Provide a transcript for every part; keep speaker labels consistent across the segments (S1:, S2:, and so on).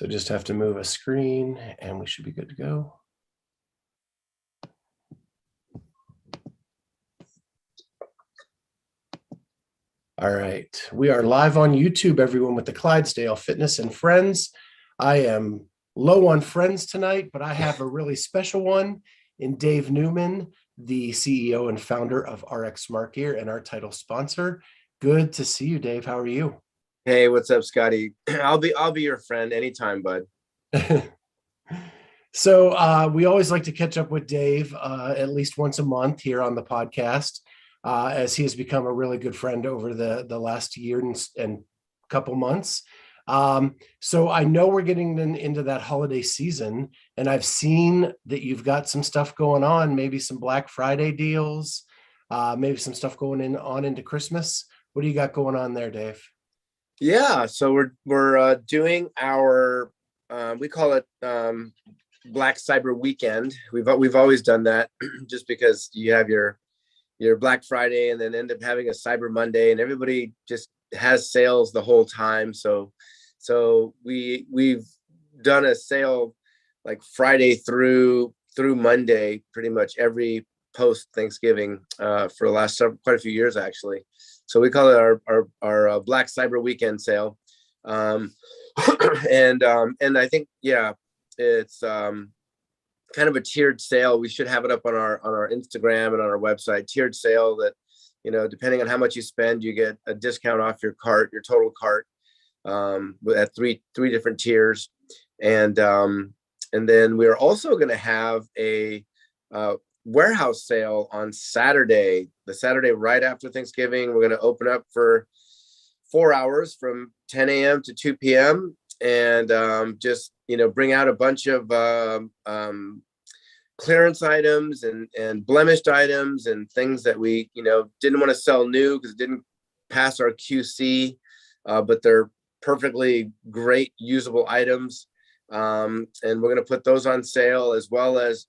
S1: So just have to move a screen and we should be good to go. All right, we are live on YouTube, everyone, with the Clydesdale Fitness and Friends. I am low on friends tonight, but I have a really special one in Dave Newman, the CEO and founder of RX Smart Gear and our title sponsor. Good to see you, Dave. How are you?
S2: Hey, what's up, Scotty? I'll be your friend anytime, bud.
S1: So we always like to catch up with Dave at least once a month here on the podcast, as he has become a really good friend over the last year and couple months. So I know we're getting into that holiday season, and I've seen that you've got some stuff going on, maybe some Black Friday deals, maybe some stuff going on into Christmas. What do you got going on there, Dave?
S2: Yeah, so we're doing our we call it Black Cyber Weekend. We've always done that just because you have your Black Friday and then end up having a Cyber Monday, and everybody just has sales the whole time. So we've done a sale like Friday through Monday, pretty much every post Thanksgiving for the last quite a few years actually. So we call it our Black Cyber Weekend sale, and I think it's kind of a tiered sale. We should have it up on our Instagram and on our website. Tiered sale that, depending on how much you spend, you get a discount off your total cart, at three different tiers, and then we're also going to have a warehouse sale on Saturday, the Saturday right after Thanksgiving. We're going to open up for 4 hours from 10 a.m. to 2 p.m. and just bring out a bunch of clearance items and blemished items and things that we didn't want to sell new because it didn't pass our QC, but they're perfectly great usable items. And we're going to put those on sale, as well as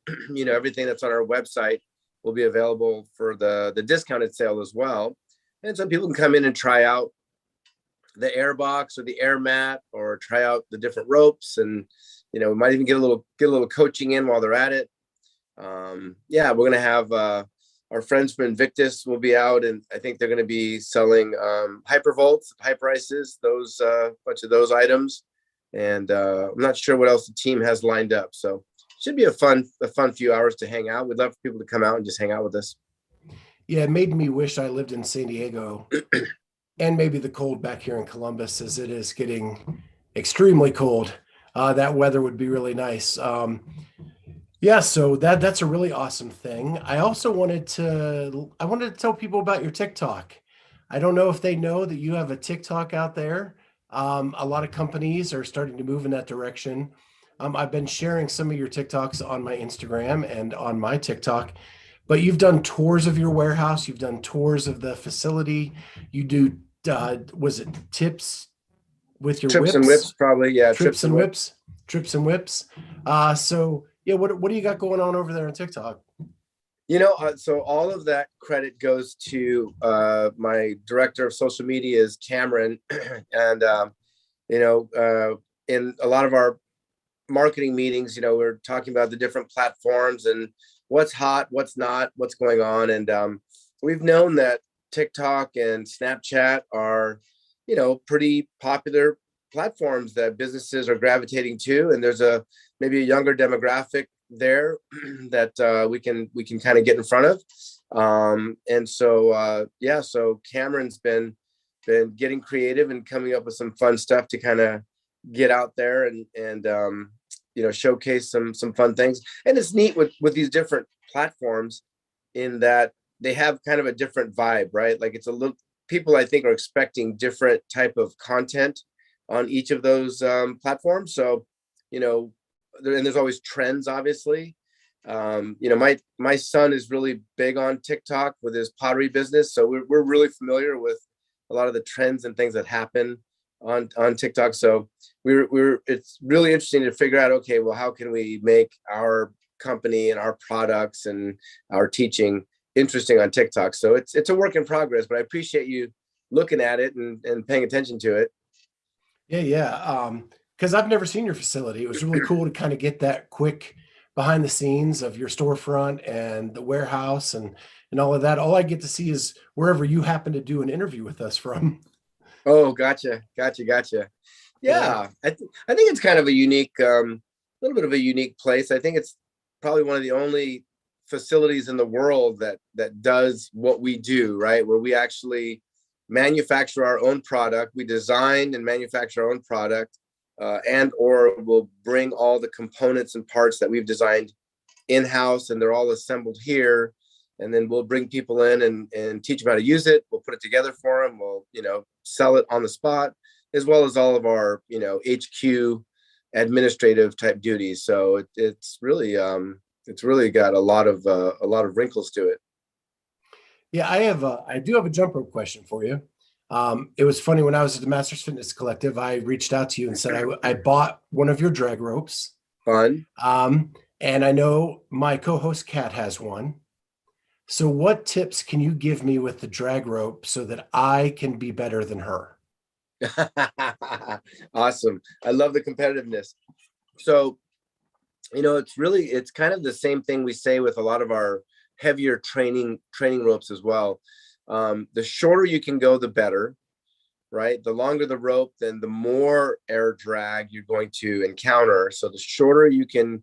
S2: everything that's on our website will be available for the discounted sale as well. And some people can come in and try out the air box or the air mat, or try out the different ropes, and we might even get a little coaching in while they're at it. We're going to have our friends from Invictus will be out, and I think they're going to be selling hypervolts, hyperices, those bunch of those items. And I'm not sure what else the team has lined up. So it should be a fun few hours to hang out. We'd love for people to come out and just hang out with us.
S1: Yeah, it made me wish I lived in San Diego and maybe the cold back here in Columbus, as it is getting extremely cold. That weather would be really nice. So that's a really awesome thing. I also wanted to tell people about your TikTok. I don't know if they know that you have a TikTok out there. A lot of companies are starting to move in that direction. I've been sharing some of your TikToks on my Instagram and on my TikTok, but you've done tours of your warehouse. You've done tours of the facility. You do, was it tips with your
S2: trips
S1: whips?
S2: And whips, probably. Yeah.
S1: Trips and whips. So yeah, what do you got going on over there on TikTok?
S2: So all of that credit goes to my director of social media is Cameron. And, in a lot of our marketing meetings, we're talking about the different platforms and what's hot, what's not, what's going on. And we've known that TikTok and Snapchat are, pretty popular platforms that businesses are gravitating to. And there's maybe a younger demographic there that we can kind of get in front of. So Cameron's been getting creative and coming up with some fun stuff to kind of get out there and showcase some fun things. And it's neat with these different platforms in that they have kind of a different vibe, right? Like it's a little, people I think are expecting different type of content on each of those platforms. So, and there's always trends, obviously. My son is really big on TikTok with his pottery business. So we're really familiar with a lot of the trends and things that happen on TikTok. So it's really interesting to figure out, okay, well, how can we make our company and our products and our teaching interesting on TikTok? So it's a work in progress, but I appreciate you looking at it and paying attention to it.
S1: Yeah. because I've never seen your facility. It was really cool to kind of get that quick behind the scenes of your storefront and the warehouse and all of that. All I get to see is wherever you happen to do an interview with us from.
S2: Oh, gotcha.
S1: Yeah.
S2: Yeah, I think it's kind of a unique, little bit of a unique place. I think it's probably one of the only facilities in the world that does what we do, right? Where we actually manufacture our own product. We design and manufacture our own product, and or we'll bring all the components and parts that we've designed in-house, and they're all assembled here. And then we'll bring people in and teach them how to use it. We'll put it together for them. We'll, sell it on the spot, as well as all of our, HQ administrative type duties. So it's really got a lot of wrinkles to it.
S1: Yeah, I do have a jump rope question for you. It was funny when I was at the Masters Fitness Collective, I reached out to you and said I bought one of your drag ropes.
S2: Fun.
S1: And I know my co-host Kat has one. So what tips can you give me with the drag rope so that I can be better than her?
S2: Awesome. I love the competitiveness. So, it's kind of the same thing we say with a lot of our heavier training ropes as well. The shorter you can go, the better, right? The longer the rope, then the more air drag you're going to encounter. So the shorter you can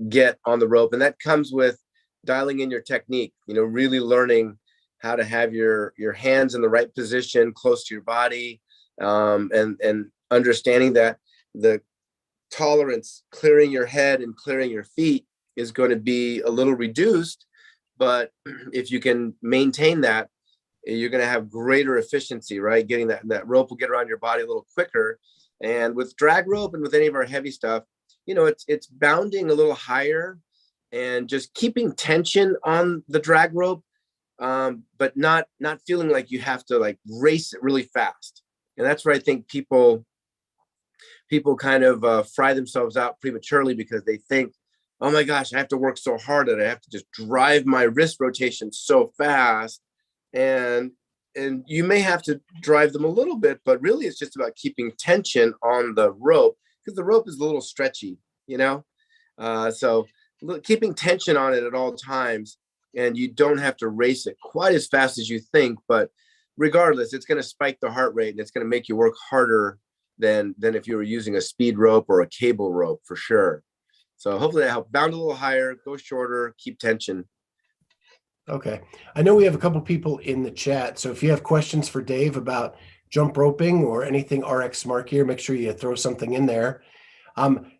S2: get on the rope, and that comes with dialing in your technique, really learning how to have your hands in the right position close to your body, and understanding that the tolerance clearing your head and clearing your feet is going to be a little reduced. But if you can maintain that, you're going to have greater efficiency, right? Getting that rope will get around your body a little quicker. And with drag rope and with any of our heavy stuff, it's bounding a little higher and just keeping tension on the drag rope, but not feeling like you have to like race it really fast. And that's where I think people kind of fry themselves out prematurely, because they think, oh my gosh, I have to work so hard that I have to just drive my wrist rotation so fast. And you may have to drive them a little bit, but really it's just about keeping tension on the rope, because the rope is a little stretchy, so keeping tension on it at all times, and you don't have to race it quite as fast as you think. But regardless, it's going to spike the heart rate, and it's going to make you work harder than if you were using a speed rope or a cable rope, for sure. So hopefully that helps. Bound a little higher, go shorter, keep tension.
S1: Okay. I know we have a couple people in the chat. So if you have questions for Dave about jump roping or anything RX Smart Gear, make sure you throw something in there.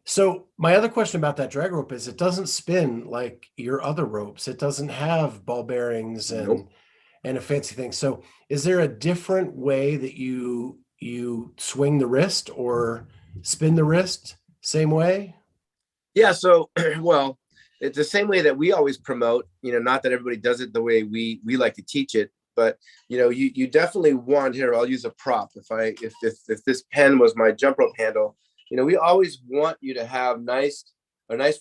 S1: So my other question about that drag rope is it doesn't spin like your other ropes. It doesn't have ball bearings and
S2: Nope.
S1: and a fancy thing. So is there a different way that you swing the wrist or spin the wrist? Same way?
S2: Yeah. So, well, it's the same way that we always promote, not that everybody does it the way we like to teach it, but you definitely want, here, I'll use a prop. If this pen was my jump rope handle, we always want you to have a nice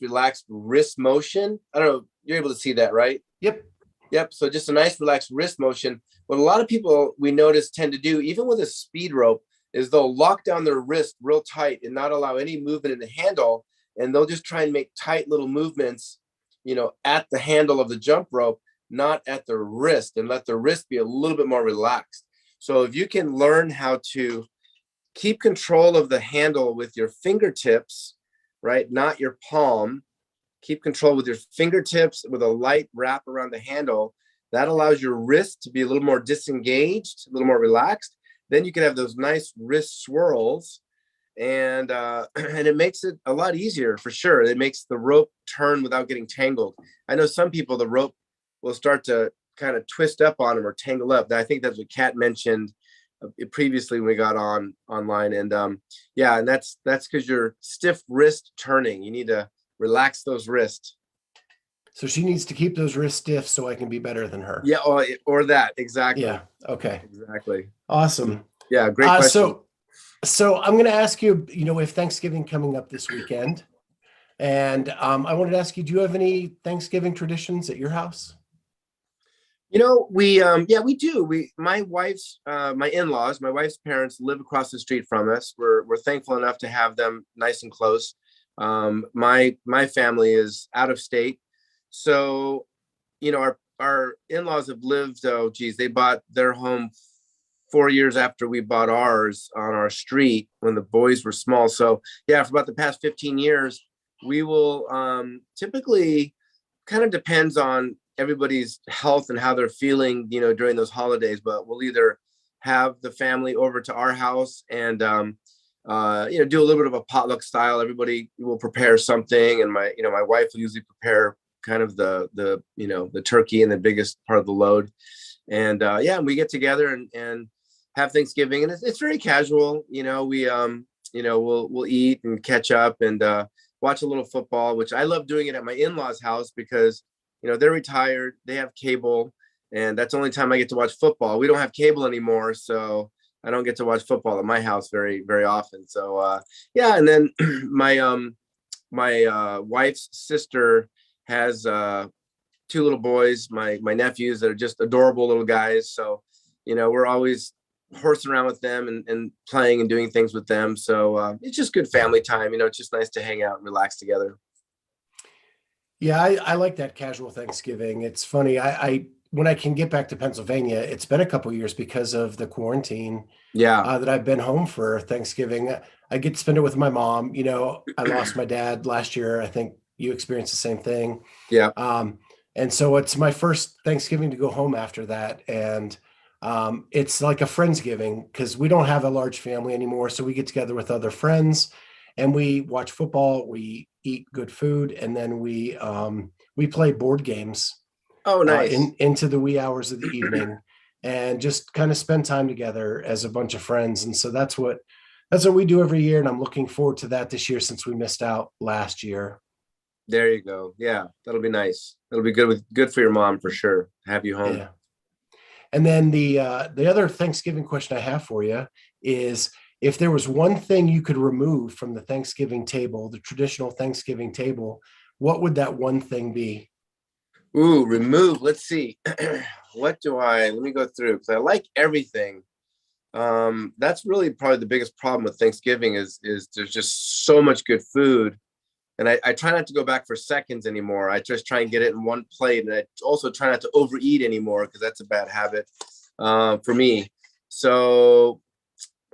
S2: relaxed wrist motion. I don't know, you're able to see that, right? Yep. So just a nice relaxed wrist motion. What a lot of people we notice tend to do, even with a speed rope, is they'll lock down their wrist real tight and not allow any movement in the handle. And they'll just try and make tight little movements, at the handle of the jump rope, not at the wrist, and let the wrist be a little bit more relaxed. So if you can learn how to keep control of the handle with your fingertips, right? Not your palm. Keep control with your fingertips with a light wrap around the handle. That allows your wrist to be a little more disengaged, a little more relaxed. Then you can have those nice wrist swirls, and it makes it a lot easier, for sure. It makes the rope turn without getting tangled. I know some people, the rope will start to kind of twist up on them or tangle up. I think that's what Kat mentioned previously when we got online. And and that's because you're stiff wrist turning. You need to relax those wrists.
S1: So she needs to keep those wrists stiff so I can be better than her.
S2: Yeah, or that. Exactly.
S1: Yeah. Okay.
S2: Exactly.
S1: Awesome.
S2: Yeah, great question.
S1: So I'm going to ask you, we have Thanksgiving coming up this weekend. And I wanted to ask you, do you have any Thanksgiving traditions at your house?
S2: We do. My wife's my in-laws, my wife's parents live across the street from us. We're thankful enough to have them nice and close. My family is out of state. So, our in-laws have lived, oh geez, they bought their home 4 years after we bought ours on our street when the boys were small. So yeah, for about the past 15 years, we will typically, kind of depends on everybody's health and how they're feeling, during those holidays, but we'll either have the family over to our house and do a little bit of a potluck style. Everybody will prepare something, and my wife will usually prepare kind of the turkey and the biggest part of the load. And and we get together and have Thanksgiving, and it's very casual. We'll eat and catch up and watch a little football, which I love doing it at my in-laws' house because they're retired, they have cable, and that's the only time I get to watch football. We don't have cable anymore, so I don't get to watch football at my house very, very often. So and then my wife's sister has two little boys, my nephews that are just adorable little guys. So we're always horsing around with them and playing and doing things with them. So it's just good family time. It's just nice to hang out and relax together.
S1: Yeah, I like that casual Thanksgiving. It's funny. I when I can get back to Pennsylvania, it's been a couple years because of the quarantine
S2: Yeah.
S1: that I've been home for Thanksgiving. I get to spend it with my mom. I lost my dad last year. I think you experienced the same thing.
S2: Yeah.
S1: And so it's my first Thanksgiving to go home after that. And it's like a Friendsgiving because we don't have a large family anymore. So we get together with other friends and we watch football, we eat good food, and then we play board games
S2: Oh, nice.
S1: into the wee hours of the evening and just kind of spend time together as a bunch of friends. And so that's what we do every year. And I'm looking forward to that this year since we missed out last year.
S2: There you go. Yeah, that'll be nice. That'll be good for your mom for sure. Have you home.
S1: Yeah. And then the other Thanksgiving question I have for you is if there was one thing you could remove from the Thanksgiving table, the traditional Thanksgiving table, what would that one thing be?
S2: Ooh, remove. Let's see. Let me go through because I like everything. That's really probably the biggest problem with Thanksgiving is there's just so much good food. And I try not to go back for seconds anymore. I just try and get it in one plate. And I also try not to overeat anymore because that's a bad habit for me. So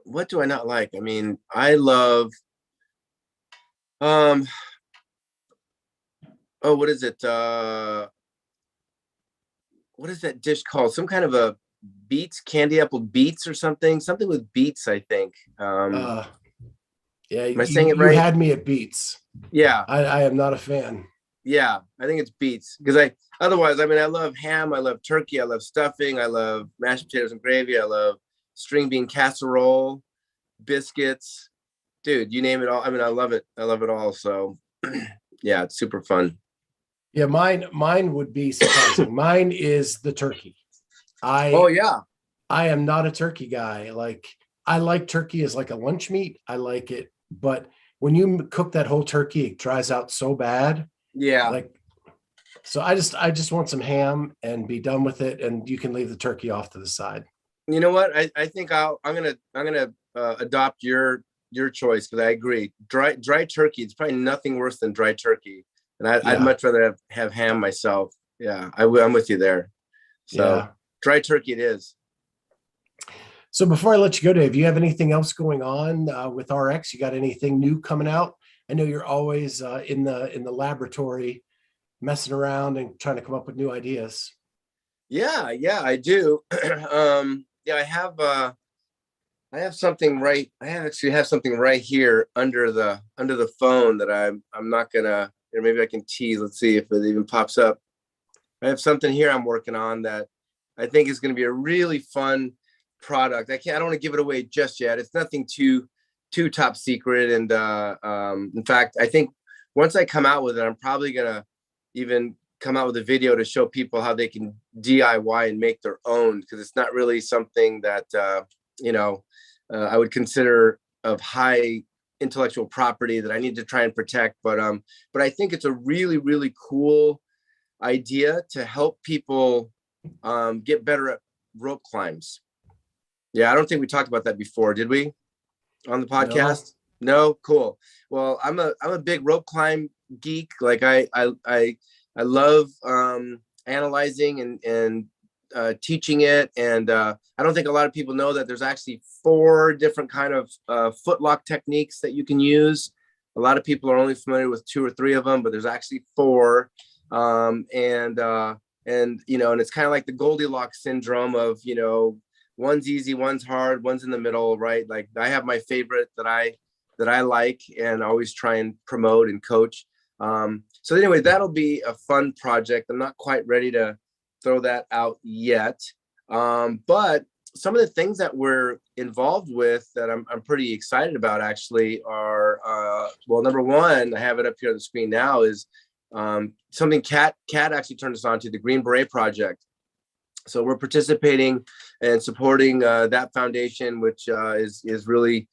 S2: what do I not like? I mean, I love, what is it? What is that dish called? Some kind of a candy apple beets or something with beets, I think.
S1: Uh, yeah,
S2: Am I
S1: you
S2: saying it
S1: you
S2: right?
S1: had me at beets.
S2: Yeah.
S1: I am not a fan.
S2: Yeah, I think it's beets because I love ham, I love turkey, I love stuffing, I love mashed potatoes and gravy, I love string bean casserole, biscuits, dude, you name it all. I mean, I love it. I love it all. So yeah, it's super fun.
S1: Yeah, mine would be surprising. Mine is the turkey.
S2: Oh
S1: I
S2: yeah.
S1: I am not a turkey guy. Like I like turkey as like a lunch meat. I like it, but when you cook that whole turkey, it dries out so bad.
S2: Yeah.
S1: Like so I just want some ham and be done with it, and you can leave the turkey off to the side.
S2: You know what? I think I'm gonna adopt your choice because I agree. Dry turkey. It's probably nothing worse than dry turkey, and I'd
S1: Yeah.
S2: much rather have ham myself. Yeah, I'm with you there. So
S1: Yeah.
S2: dry turkey it is.
S1: So before I let you go, Dave, do you have anything else going on with RX? You got anything new coming out? I know you're always in the laboratory messing around and trying to come up with new ideas.
S2: Yeah, I do. Yeah, I have something right. I actually have something right here under the phone that I'm not gonna. Or maybe I can tease. Let's see if it even pops up. I have something here I'm working on that I think is going to be a really fun product. I don't want to give it away just yet. It's nothing too top secret. And in fact, I think once I come out with it, I'm probably gonna even come out with a video to show people how they can DIY and make their own because it's not really something that you know I would consider of high intellectual property that I need to try and protect. But I think it's a really, really cool idea to help people get better at rope climbs. Yeah, I don't think we talked about that before, did we? On the podcast? No? Cool. Well, I'm a big rope climb geek. Like I love analyzing and teaching it. And I don't think a lot of people know that there's actually 4 different kind of footlock techniques that you can use. A lot of people are only familiar with 2 or 3 of them, but there's actually 4. And it's kind of like the Goldilocks syndrome of, one's easy, one's hard, one's in the middle, right? Like I have my favorite that I like and always try and promote and coach. So anyway, that'll be a fun project. I'm not quite ready to throw that out yet. But some of the things that we're involved with that I'm pretty excited about actually are, well, number one, I have it up here on the screen now, is something Kat actually turned us on to, the Green Beret Project. So we're participating and supporting that foundation, which is really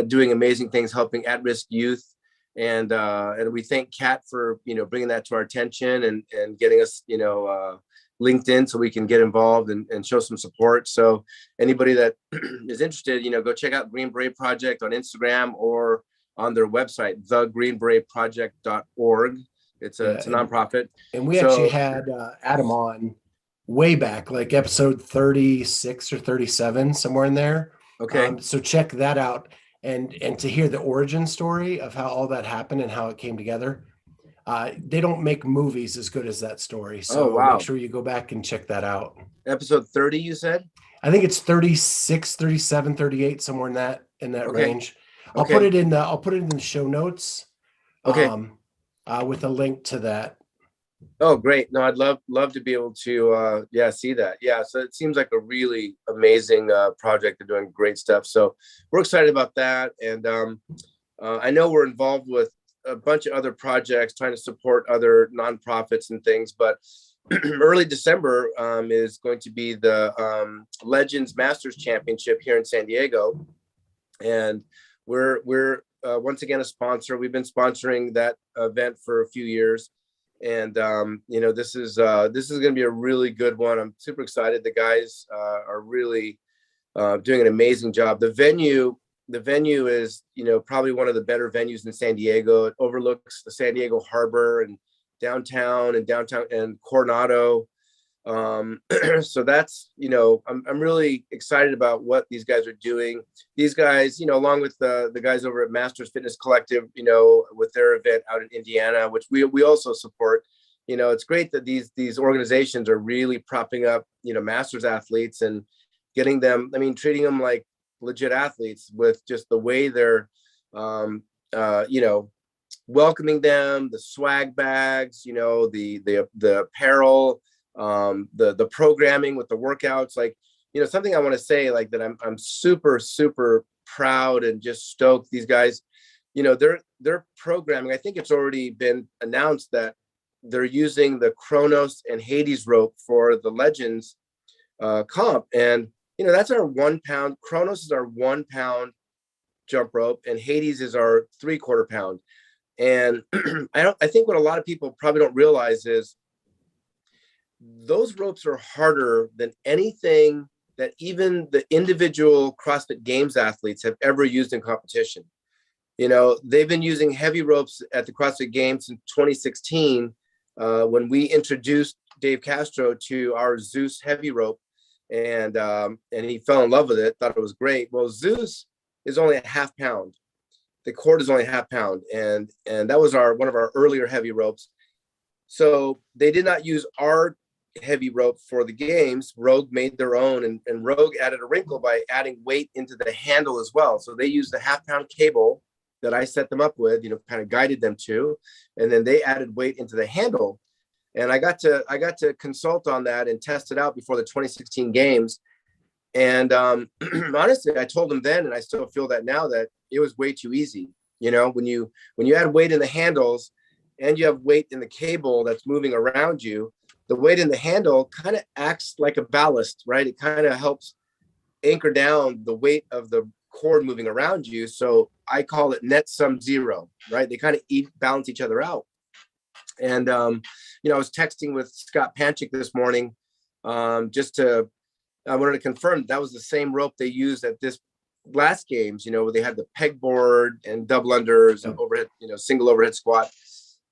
S2: doing amazing things, helping at-risk youth. And we thank Kat for, bringing that to our attention and getting us, linked in so we can get involved and show some support. So anybody that is interested, go check out Green Beret Project on Instagram or on their website, thegreenberetproject.org. It's a nonprofit.
S1: And we actually had Adam on way back, like episode 36 or 37, somewhere in there.
S2: Okay.
S1: So check that out. And to hear the origin story of how all that happened and how it came together. They don't make movies as good as that story. So make sure you go back and check that out.
S2: Episode 30, you said?
S1: I think it's 36, 37, 38, somewhere in that range. I'll put it in the show notes.
S2: Okay.
S1: With a link to that.
S2: Oh, great. No, I'd love to be able to see that. Yeah. So it seems like a really amazing project. They're doing great stuff. So we're excited about that. And I know we're involved with a bunch of other projects trying to support other nonprofits and things, but early December is going to be the Legends Masters Championship here in San Diego. And we're once again a sponsor. We've been sponsoring that event for a few years. And this is going to be a really good one. I'm super excited. The guys are really doing an amazing job. The venue is, probably one of the better venues in San Diego. It overlooks the San Diego Harbor and downtown and Coronado. So that's, I'm really excited about what these guys are doing. These guys, along with the guys over at Masters Fitness Collective, with their event out in Indiana, which we also support. It's great that these organizations are really propping up, Masters athletes and getting them, treating them like legit athletes with just the way they're, welcoming them, the swag bags, the apparel, the programming with the workouts. Like, something I want to say, like, that I'm super, super proud and just stoked. These guys, their programming, I think it's already been announced that they're using the Kronos and Hades rope for the Legends comp. And, that's our 1 pound. Kronos is our 1 pound jump rope, and Hades is our 3/4 pound. And I think what a lot of people probably don't realize is those ropes are harder than anything that even the individual CrossFit Games athletes have ever used in competition. They've been using heavy ropes at the CrossFit Games in 2016 when we introduced Dave Castro to our Zeus heavy rope, and he fell in love with it, thought it was great. Well, Zeus is only a 1/2 pound. The cord is only a 1/2 pound, and that was one of our earlier heavy ropes. So they did not use our heavy rope for the games. Rogue made their own, and Rogue added a wrinkle by adding weight into the handle as well. So they used the 1/2 pound cable that I set them up with, kind of guided them to, and then they added weight into the handle. And I got to consult on that and test it out before the 2016 games. And honestly, I told them then, and I still feel that now, that it was way too easy. When you add weight in the handles and you have weight in the cable that's moving around you, the weight in the handle kind of acts like a ballast, right? It kind of helps anchor down the weight of the cord moving around you. So I call it net sum zero, right? They kind of balance each other out. And, I was texting with Scott Panchik this morning I wanted to confirm that was the same rope they used at this last games, where they had the pegboard and double unders and overhead, single overhead squat.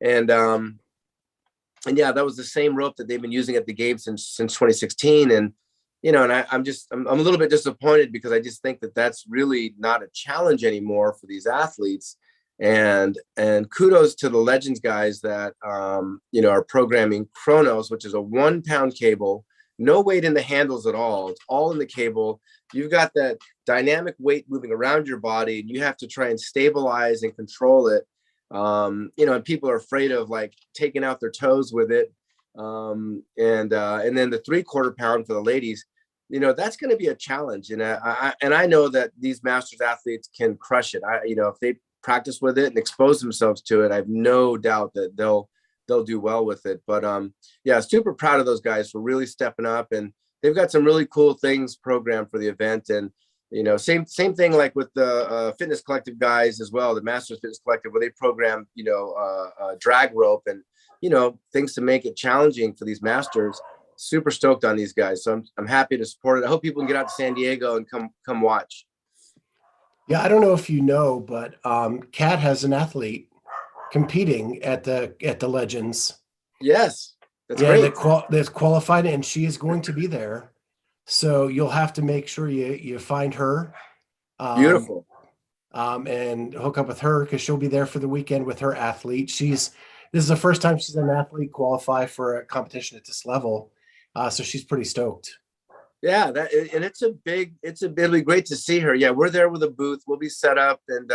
S2: And yeah, that was the same rope that they've been using at the games since 2016. And, I'm a little bit disappointed because I just think that that's really not a challenge anymore for these athletes. And kudos to the Legends guys that, are programming Chronos, which is a 1 pound cable, no weight in the handles at all. It's all in the cable. You've got that dynamic weight moving around your body, and you have to try and stabilize and control it. And people are afraid of like taking out their toes with it. And then the 3/4 pound for the ladies, that's going to be a challenge. And I know that these masters athletes can crush it. If they practice with it and expose themselves to it, I have no doubt that they'll do well with it. But yeah, super proud of those guys for really stepping up, and they've got some really cool things programmed for the event. And same thing like with the Fitness Collective guys as well, the Masters Fitness Collective, where they program drag rope and things to make it challenging for these masters. Super stoked on these guys, so I'm happy to support it. I hope people can get out to San Diego and come watch.
S1: Yeah, I don't know if you know, but Kat has an athlete competing at the Legends.
S2: Yes, that's great.
S1: That's qualified, and she is going to be there. So you'll have to make sure you find her.
S2: Beautiful.
S1: And hook up with her because she'll be there for the weekend with her athlete. This is the first time she's an athlete qualify for a competition at this level. So she's pretty stoked.
S2: Yeah, it'll be great to see her. Yeah, we're there with a booth. We'll be set up and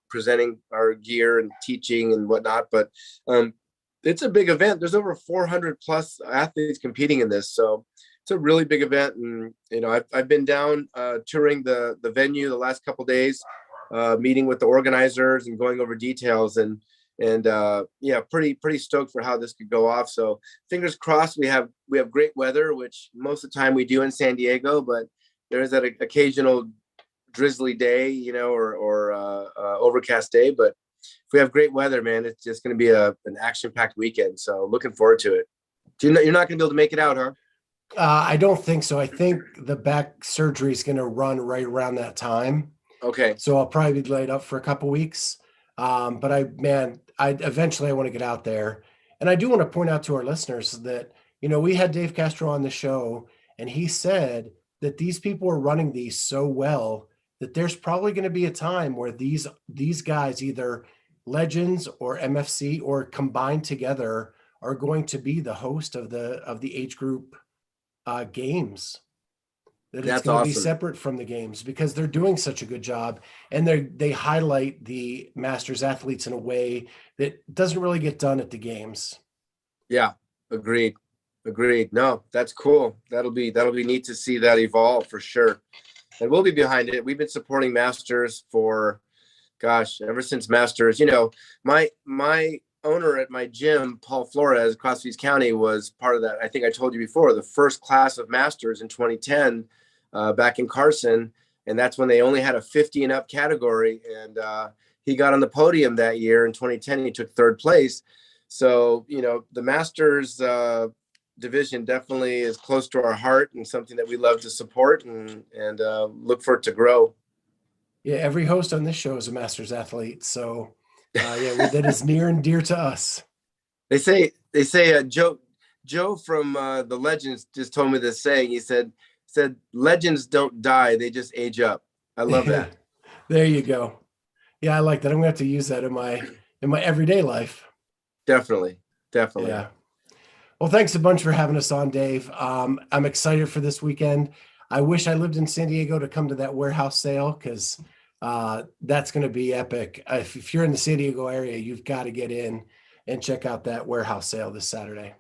S2: presenting our gear and teaching and whatnot. But it's a big event. There's over 400 plus athletes competing in this, so it's a really big event. And I've been down touring the venue the last couple of days, meeting with the organizers and going over details. And yeah, pretty stoked for how this could go off. So fingers crossed. We have great weather, which most of the time we do in San Diego, but there is that occasional drizzly day, or overcast day. But if we have great weather, man, it's just going to be an action-packed weekend. So looking forward to it. You're not going to be able to make it out, huh?
S1: I don't think so. I think the back surgery is going to run right around that time.
S2: Okay.
S1: So I'll probably be laid up for a couple weeks. But I eventually want to get out there. And I do want to point out to our listeners that, we had Dave Castro on the show, and he said that these people are running these so well that there's probably going to be a time where these guys, either Legends or MFC or combined together, are going to be the host of the age group games. That it's going to be separate from the games because they're doing such a good job, and they highlight the masters athletes in a way that doesn't really get done at the games.
S2: Yeah, agreed. No, that's cool. That'll be neat to see that evolve for sure. And we'll be behind it. We've been supporting masters for, ever since masters. My owner at my gym, Paul Flores, across East County, was part of that. I think I told you before, the first class of masters in 2010. Back in Carson, and that's when they only had a 50 and up category, and he got on the podium that year in 2010. He took 3rd place. So the Masters division definitely is close to our heart and something that we love to support and look for it to grow.
S1: Yeah, every host on this show is a Masters athlete, so that is near and dear to us.
S2: They say Joe from the Legends just told me this saying. He said legends don't die, they just age up. I love that.
S1: There you go. Yeah, I like that. I'm gonna have to use that in my everyday life.
S2: Definitely.
S1: Yeah. Well, thanks a bunch for having us on, Dave. I'm excited for this weekend. I wish I lived in San Diego to come to that warehouse sale, because that's going to be epic. If you're in the San Diego area, you've got to get in and check out that warehouse sale this Saturday.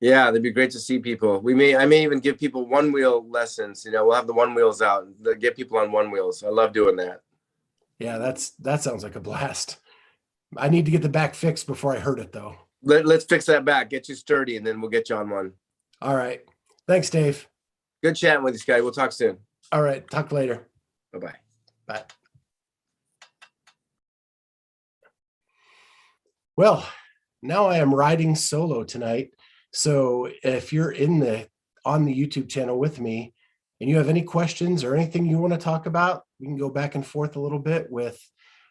S2: Yeah, that'd be great to see people. I may even give people 1-wheel lessons. We'll have the 1-wheels out and get people on 1-wheels. I love doing that.
S1: Yeah, that sounds like a blast. I need to get the back fixed before I hurt it, though.
S2: Let's fix that back, get you sturdy, and then we'll get you on one.
S1: All right. Thanks, Dave.
S2: Good chatting with you, Scotty. We'll talk soon.
S1: All right. Talk later.
S2: Bye-bye.
S1: Bye. Well, now I am riding solo tonight. So if you're on the YouTube channel with me and you have any questions or anything you want to talk about, we can go back and forth a little bit with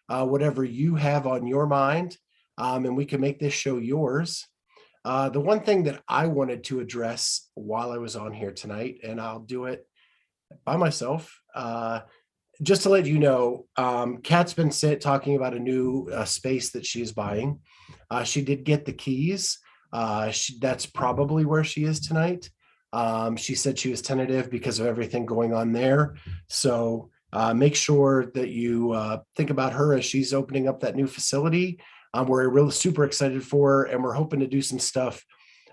S1: whatever you have on your mind, and we can make this show yours. The one thing that I wanted to address while I was on here tonight, and I'll do it by myself, just to let you know, Kat's been talking about a new space that she's buying. She did get the keys. That's probably where she is tonight. She said she was tentative because of everything going on there. So make sure that you think about her as she's opening up that new facility. We're really super excited for her, and we're hoping to do some stuff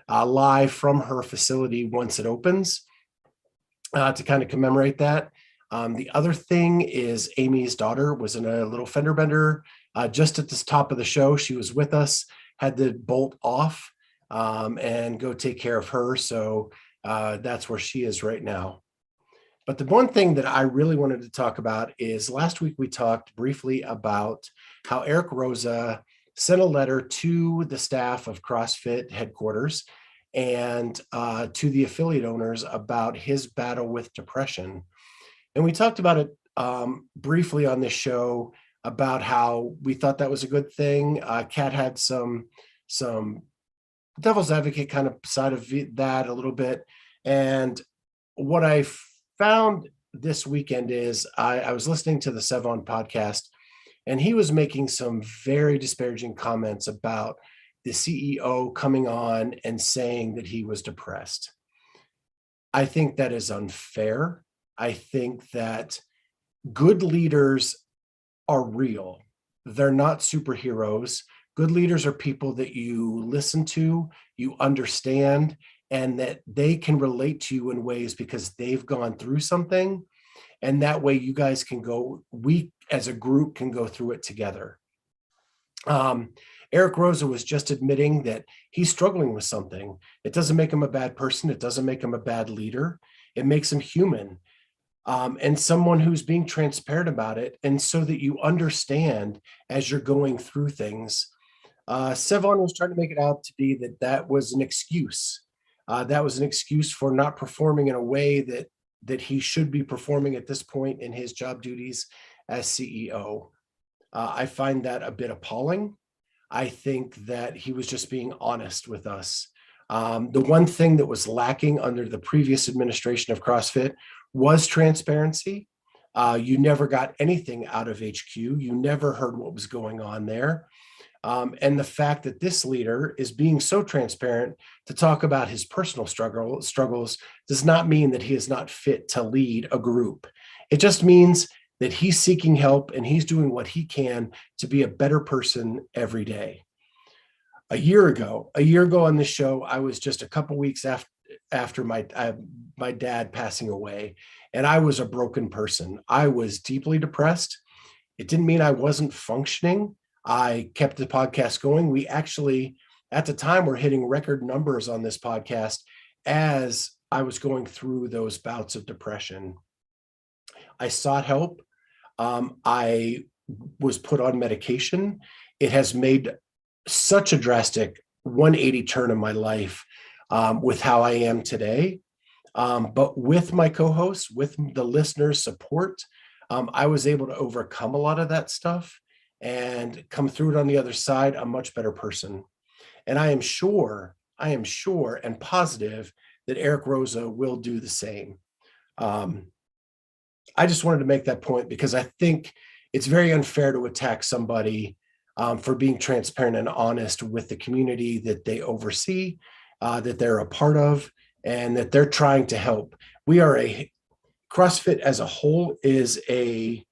S1: live from her facility once it opens to kind of commemorate that. The other thing is Amy's daughter was in a little fender bender just at the top of the show. She was with us, had to bolt off and go take care of her. So that's where she is right now. But the one thing that I really wanted to talk about is last week we talked briefly about how Eric Roza sent a letter to the staff of CrossFit headquarters and to the affiliate owners about his battle with depression. And we talked about it briefly on this show about how we thought that was a good thing. Kat had some devil's advocate kind of side of that a little bit. And what I found this weekend is I was listening to the Sevon podcast, and he was making some very disparaging comments about the CEO coming on and saying that he was depressed. I think that is unfair. I think that good leaders are real. They're not superheroes. Good leaders are people that you listen to, you understand, and that they can relate to you in ways because they've gone through something. And that way you guys can we as a group can go through it together. Eric Roza was just admitting that he's struggling with something. It doesn't make him a bad person. It doesn't make him a bad leader. It makes him human. And someone who's being transparent about it. And so that you understand as you're going through things. Sevon was trying to make it out to be that was an excuse. That was an excuse for not performing in a way that he should be performing at this point in his job duties as CEO. I find that a bit appalling. I think that he was just being honest with us. The one thing that was lacking under the previous administration of CrossFit was transparency. You never got anything out of HQ. You never heard what was going on there. And the fact that this leader is being so transparent to talk about his personal struggles does not mean that he is not fit to lead a group. It just means that he's seeking help and he's doing what he can to be a better person every day. A year ago on this show, I was just a couple weeks after my dad passing away, and I was a broken person. I was deeply depressed. It didn't mean I wasn't functioning. I kept the podcast going. We actually, at the time, were hitting record numbers on this podcast as I was going through those bouts of depression. I sought help. I was put on medication. It has made such a drastic 180 turn in my life with how I am today. But with my co-hosts, with the listeners' support, I was able to overcome a lot of that stuff and come through it on the other side a much better person. And I am sure and positive that Eric Roza will do the same. I just wanted to make that point because I think it's very unfair to attack somebody for being transparent and honest with the community that they oversee, that they're a part of, and that they're trying to help. CrossFit as a whole is a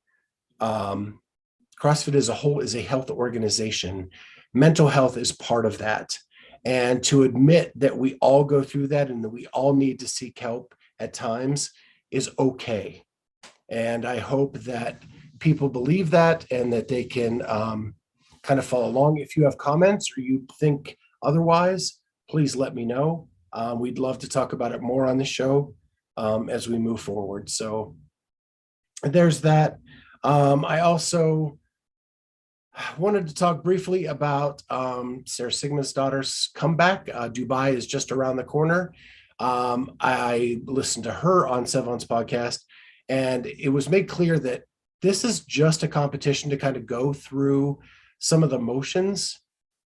S1: health organization. Mental health is part of that. And to admit that we all go through that and that we all need to seek help at times is okay. And I hope that people believe that and that they can kind of follow along. If you have comments or you think otherwise, please let me know. We'd love to talk about it more on the show as we move forward. So there's that. I also I wanted to talk briefly about Sara Sigmundsdottir's comeback. Dubai is just around the corner. I listened to her on Sevon's podcast, and it was made clear that this is just a competition to kind of go through some of the motions,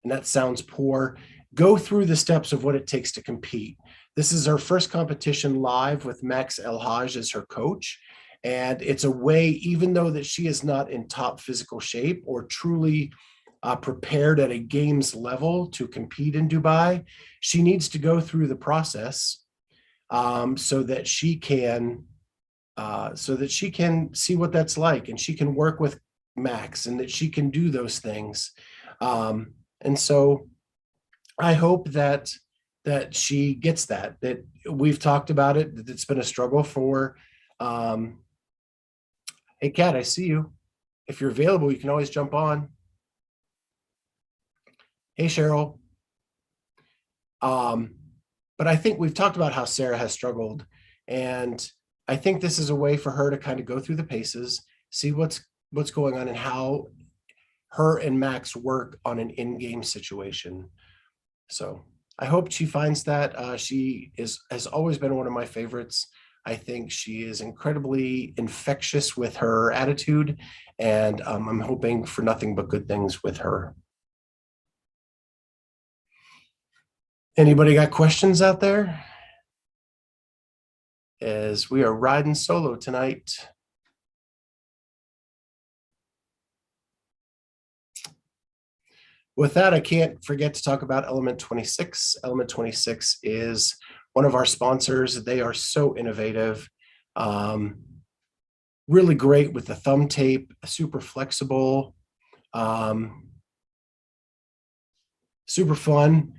S1: and that sounds poor, go through the steps of what it takes to compete. This is her first competition live with Max El-Haj as her coach. And it's a way, even though that she is not in top physical shape or truly prepared at a games level to compete in Dubai, she needs to go through the process so that she can see what that's like, and she can work with Max, and that she can do those things. And so I hope that she gets that we've talked about it, that it's been a struggle for. Hey, Kat, I see you. If you're available, you can always jump on. Hey, Cheryl. But I think we've talked about how Sara has struggled, and I think this is a way for her to kind of go through the paces, see what's going on, and how her and Max work on an in-game situation. So I hope she finds that. She has always been one of my favorites. I think she is incredibly infectious with her attitude, and I'm hoping for nothing but good things with her. Anybody got questions out there? As we are riding solo tonight. With that, I can't forget to talk about Element 26. Element 26 is one of our sponsors. They are so innovative, really great with the thumb tape, super flexible, super fun.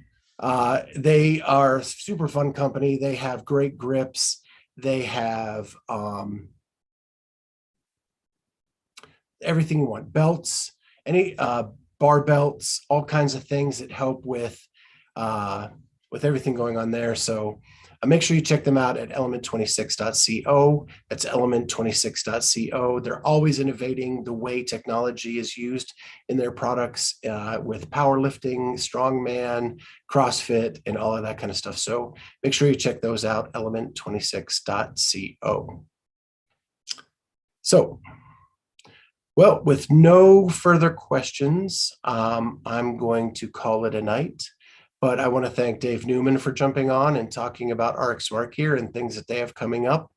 S1: They are a super fun company. They have great grips. They have everything you want, belts, any bar belts, all kinds of things that help with everything going on there. So make sure you check them out at element26.co. That's element26.co. They're always innovating the way technology is used in their products with powerlifting, strongman, CrossFit, and all of that kind of stuff. So make sure you check those out, element26.co. So, well, with no further questions, I'm going to call it a night. But I want to thank Dave Newman for jumping on and talking about RX Smart Gear and things that they have coming up.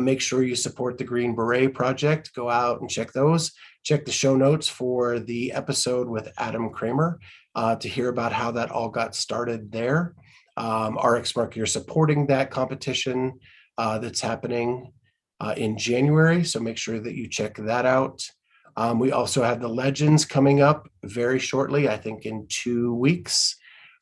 S1: Make sure you support the Green Beret Project. Go out and check those. Check the show notes for the episode with Adam Kramer to hear about how that all got started there. RX Smart Gear supporting that competition that's happening in January. So make sure that you check that out. We also have the Legends coming up very shortly, I think in 2 weeks.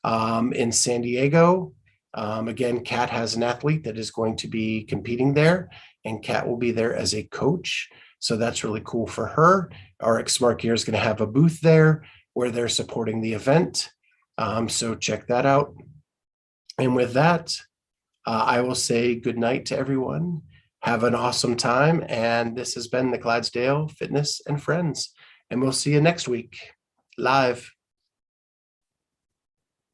S1: In San Diego. Again, Kat has an athlete that is going to be competing there, and Kat will be there as a coach. So that's really cool for her. RX Smart Gear is going to have a booth there where they're supporting the event. So check that out. And with that, I will say good night to everyone. Have an awesome time. And this has been the Clydesdale Fitness and Friends. And we'll see you next week live.